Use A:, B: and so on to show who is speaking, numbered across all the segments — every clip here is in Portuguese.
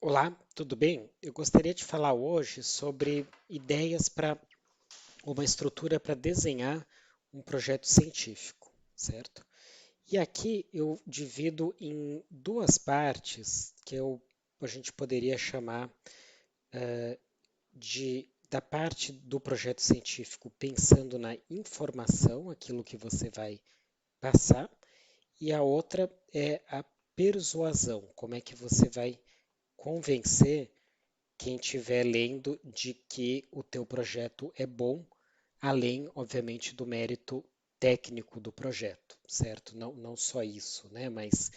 A: Olá, tudo bem? Eu gostaria de falar hoje sobre ideias para uma estrutura para desenhar um projeto científico, certo? E aqui eu divido em duas partes a gente poderia chamar da parte do projeto científico pensando na informação, aquilo que você vai passar, e a outra é a persuasão, como é que você vai convencer quem estiver lendo de que o teu projeto é bom, além, obviamente, do mérito técnico do projeto, certo? Não só isso, né? Mas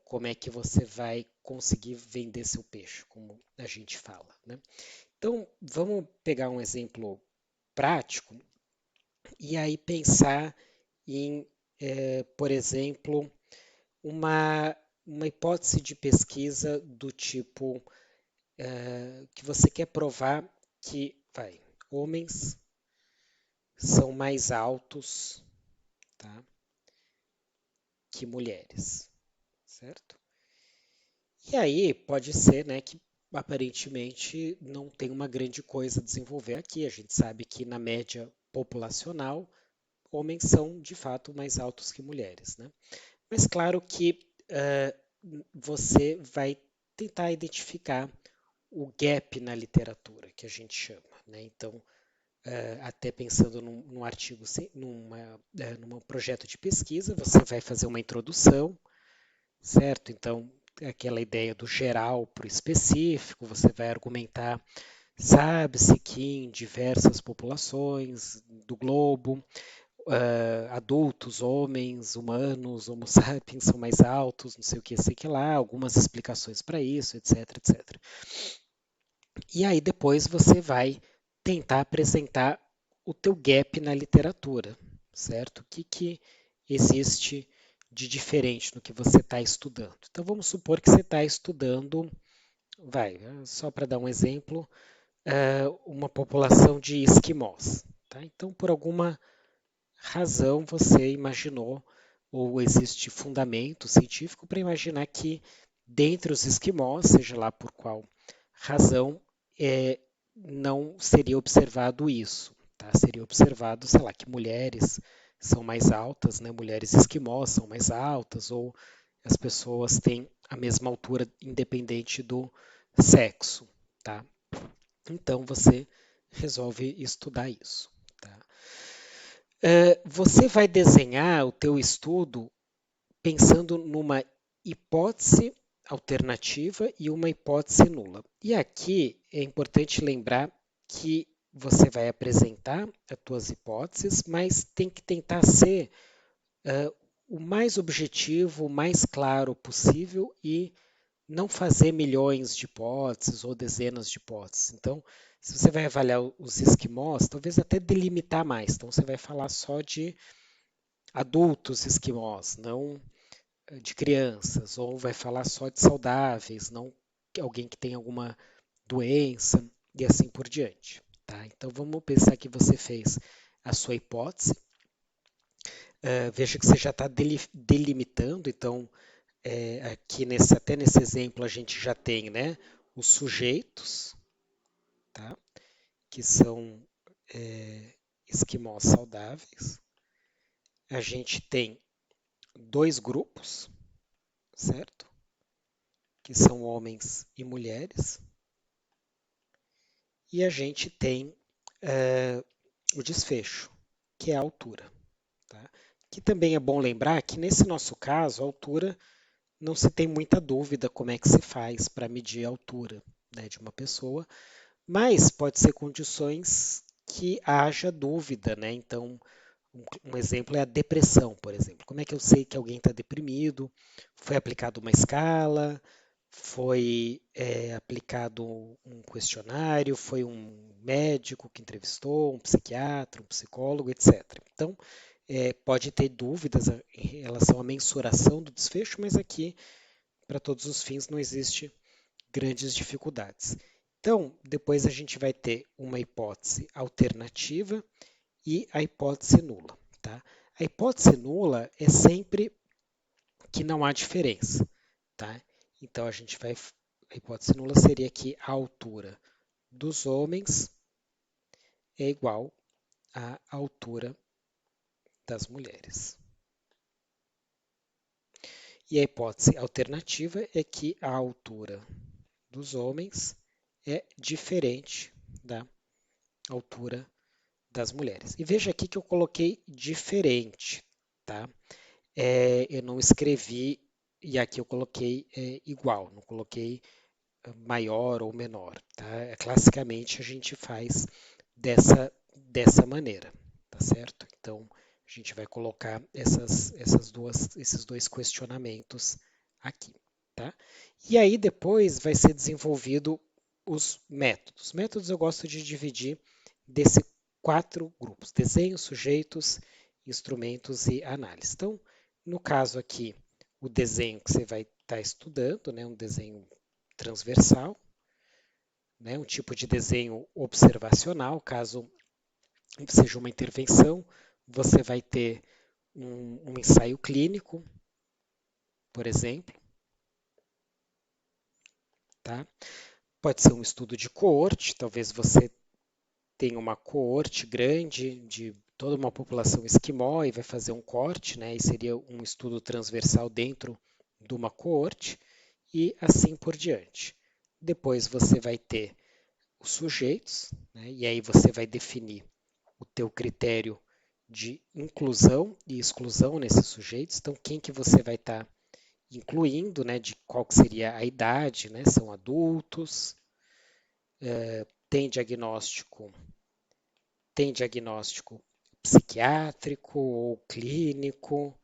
A: como é que você vai conseguir vender seu peixe, como a gente fala, né? Então, vamos pegar um exemplo prático e aí pensar em, por exemplo, uma hipótese de pesquisa do tipo que você quer provar que, homens são mais altos, tá, que mulheres, certo? E aí pode ser, né, que aparentemente não tem uma grande coisa a desenvolver aqui. A gente sabe que na média populacional, homens são de fato mais altos que mulheres, né? Mas claro que você vai tentar identificar o gap na literatura, que a gente chama, né? Então, até pensando num artigo, num projeto de pesquisa, você vai fazer uma introdução, certo? Então, aquela ideia do geral para o específico, você vai argumentar, sabe-se que em diversas populações do globo, adultos, homens, humanos, homo sapiens são mais altos, não sei o que lá, algumas explicações para isso, etc, etc. E aí depois você vai tentar apresentar o teu gap na literatura, certo? O que existe de diferente no que você está estudando. Então vamos supor que você está estudando, só para dar um exemplo, uma população de esquimós. Tá? Então, por alguma razão, você imaginou, ou existe fundamento científico para imaginar que dentre os esquimós, seja lá por qual razão, é, não seria observado isso. Tá? Seria observado, sei lá, que mulheres são mais altas, né? Mulheres esquimós são mais altas, ou as pessoas têm a mesma altura independente do sexo. Tá? Então você resolve estudar isso. Tá? Você vai desenhar o teu estudo pensando numa hipótese alternativa e uma hipótese nula. E aqui é importante lembrar que você vai apresentar as tuas hipóteses, mas tem que tentar ser o mais objetivo, o mais claro possível e não fazer milhões de hipóteses ou dezenas de hipóteses. Então, se você vai avaliar os esquimós, talvez até delimitar mais. Então, você vai falar só de adultos esquimós, não de crianças, ou vai falar só de saudáveis, não alguém que tem alguma doença e assim por diante. Tá? Então vamos pensar que você fez a sua hipótese. Veja que você já está delimitando, então aqui até nesse exemplo a gente já tem, né, os sujeitos, tá? Que são esquimós saudáveis. A gente tem dois grupos, certo? Que são homens e mulheres. E a gente tem o desfecho, que é a altura. Tá? Que também é bom lembrar que nesse nosso caso, a altura não se tem muita dúvida como é que se faz para medir a altura, né, de uma pessoa, mas pode ser condições que haja dúvida, né? Então, um exemplo é a depressão, por exemplo. Como é que eu sei que alguém está deprimido? Foi aplicada uma escala, foi aplicado um questionário, foi um médico que entrevistou, um psiquiatra, um psicólogo, etc. Então, pode ter dúvidas em relação à mensuração do desfecho, mas aqui, para todos os fins, não existe grandes dificuldades. Então, depois a gente vai ter uma hipótese alternativa e a hipótese nula. Tá? A hipótese nula é sempre que não há diferença. Tá? Então a gente vai a hipótese nula seria que a altura dos homens é igual à altura das mulheres. E a hipótese alternativa é que a altura dos homens é diferente da altura das mulheres. E veja aqui que eu coloquei diferente, tá? Eu não escrevi, e aqui eu coloquei igual, não coloquei maior ou menor, tá? Classicamente a gente faz dessa maneira, tá certo? Então a gente vai colocar esses dois questionamentos aqui, tá? E aí depois vai ser desenvolvido os métodos. Os métodos eu gosto de dividir desses quatro grupos: desenho, sujeitos, instrumentos e análise. Então, no caso aqui, o desenho que você vai estar estudando, né, um desenho transversal, né, um tipo de desenho observacional, caso seja uma intervenção, você vai ter um ensaio clínico, por exemplo, tá? Pode ser um estudo de coorte, talvez você tenha uma coorte grande de toda uma população esquimó e vai fazer um corte, né? E seria um estudo transversal dentro de uma coorte e assim por diante. Depois você vai ter os sujeitos, né? E aí você vai definir o teu critério de inclusão e exclusão nesses sujeitos. Então, quem que você vai estar incluindo, né? De qual que seria a idade, né? São adultos, tem diagnóstico, tem diagnóstico psiquiátrico ou clínico,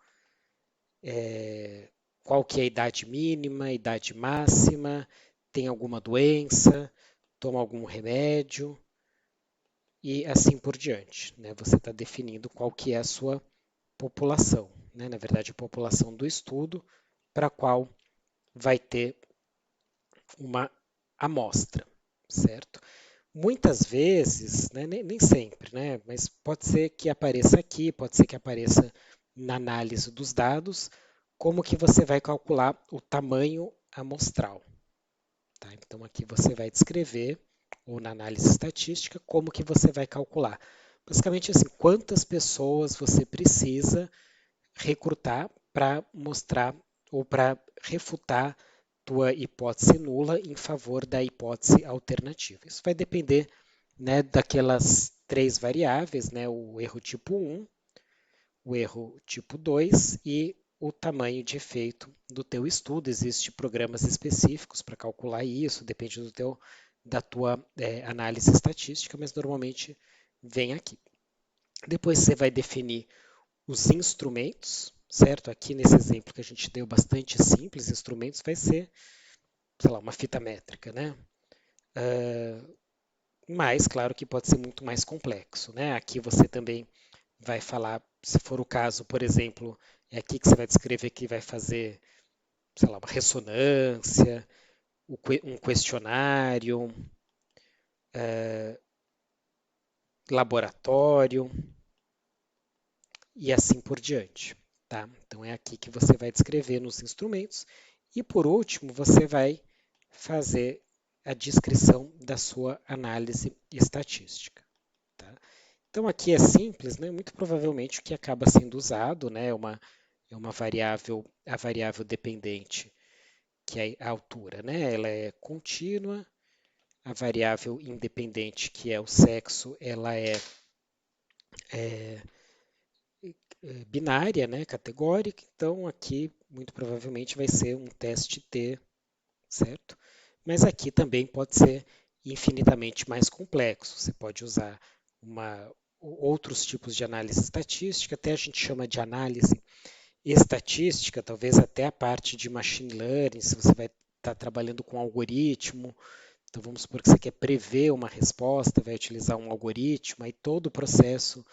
A: qual que é a idade mínima, idade máxima, tem alguma doença, toma algum remédio, e assim por diante, né? Você está definindo qual que é a sua população, né? Na verdade, a população do estudo para a qual vai ter uma amostra, certo? Muitas vezes, né, nem sempre, né, mas pode ser que apareça aqui, pode ser que apareça na análise dos dados, como que você vai calcular o tamanho amostral. Tá? Então aqui você vai descrever, ou na análise estatística, como que você vai calcular. Basicamente assim, quantas pessoas você precisa recrutar para mostrar ou para refutar tua hipótese nula em favor da hipótese alternativa. Isso vai depender, né, daquelas três variáveis, né, o erro tipo 1, o erro tipo 2 e o tamanho de efeito do teu estudo. Existem programas específicos para calcular isso, depende da tua análise estatística, mas normalmente vem aqui. Depois você vai definir os instrumentos, certo? Aqui nesse exemplo que a gente deu bastante simples, instrumentos vai ser, sei lá, uma fita métrica, né? Mas, claro que pode ser muito mais complexo, né? Aqui você também vai falar, se for o caso, por exemplo, é aqui que você vai descrever que vai fazer, sei lá, uma ressonância, um questionário, laboratório e assim por diante, tá? Então é aqui que você vai descrever nos instrumentos e por último você vai fazer a descrição da sua análise estatística, tá? Então aqui é simples, né? Muito provavelmente o que acaba sendo usado, né, é uma variável, a variável dependente, que é a altura, né? Ela é contínua, a variável independente, que é o sexo, ela é binária, né, categórica, então aqui muito provavelmente vai ser um teste T, certo? Mas aqui também pode ser infinitamente mais complexo. Você pode usar outros tipos de análise estatística, até a gente chama de análise estatística, talvez até a parte de machine learning, se você vai estar trabalhando com algoritmo. Então vamos supor que você quer prever uma resposta, vai utilizar um algoritmo, aí todo o processo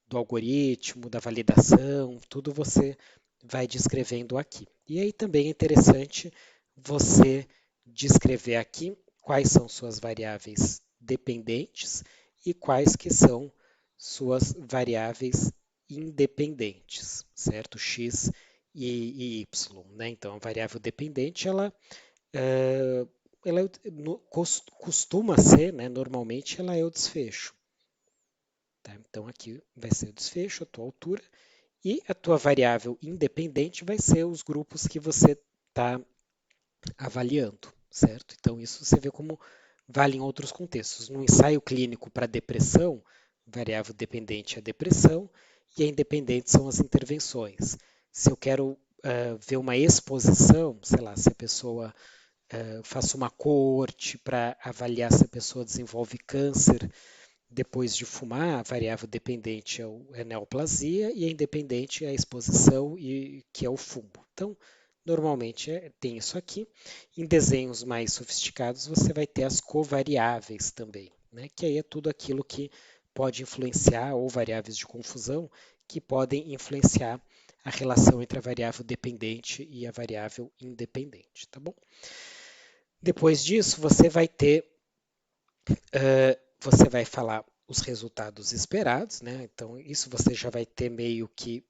A: do algoritmo, da validação, tudo você vai descrevendo aqui. E aí também é interessante você descrever aqui quais são suas variáveis dependentes e quais que são suas variáveis independentes, certo? X e Y, né? Então, a variável dependente, ela ela costuma ser, né, normalmente ela é o desfecho. Tá? Então aqui vai ser o desfecho, a tua altura, e a tua variável independente vai ser os grupos que você está avaliando, certo? Então isso você vê como vale em outros contextos. No ensaio clínico para depressão, variável dependente é a depressão e a independente são as intervenções. Se eu quero ver uma exposição, sei lá, se a pessoa faço uma coorte para avaliar se a pessoa desenvolve câncer depois de fumar, a variável dependente é a neoplasia e a independente é a exposição, que é o fumo. Então, normalmente tem isso aqui. Em desenhos mais sofisticados, você vai ter as covariáveis também, né? Que aí é tudo aquilo que pode influenciar, ou variáveis de confusão, que podem influenciar a relação entre a variável dependente e a variável independente, tá bom? Depois disso, você vai falar os resultados esperados, né? Então, isso você já vai ter meio que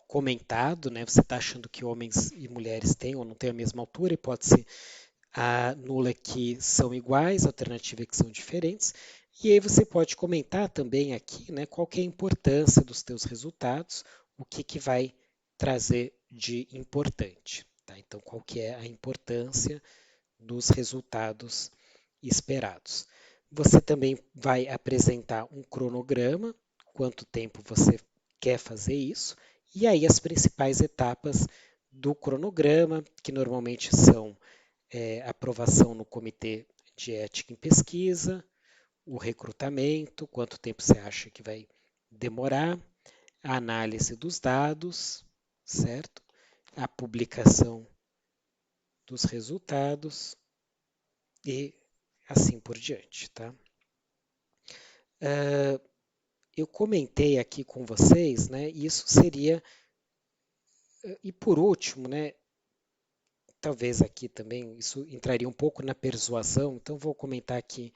A: comentado, né? Você está achando que homens e mulheres têm ou não têm a mesma altura, hipótese a nula é que são iguais, a alternativa é que são diferentes. E aí você pode comentar também aqui, né, qual que é a importância dos teus resultados, o que que vai trazer de importante, tá? Então, qual que é a importância dos resultados esperados. Você também vai apresentar um cronograma, quanto tempo você quer fazer isso, e aí as principais etapas do cronograma, que normalmente são aprovação no comitê de ética em pesquisa, o recrutamento, quanto tempo você acha que vai demorar, a análise dos dados, certo? A publicação dos resultados e assim por diante, tá? Eu comentei aqui com vocês, né? Isso seria, e por último, né? Talvez aqui também isso entraria um pouco na persuasão, então vou comentar aqui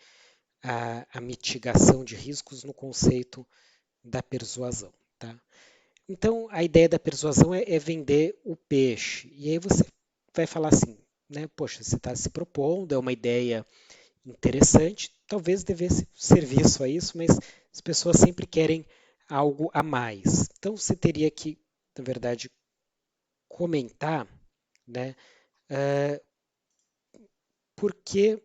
A: a mitigação de riscos no conceito da persuasão, tá? Então a ideia da persuasão é vender o peixe, e aí você vai falar assim, né? Poxa, você está se propondo, é uma ideia interessante, talvez devesse servir só isso, mas as pessoas sempre querem algo a mais. Então você teria que, na verdade, comentar, né, por que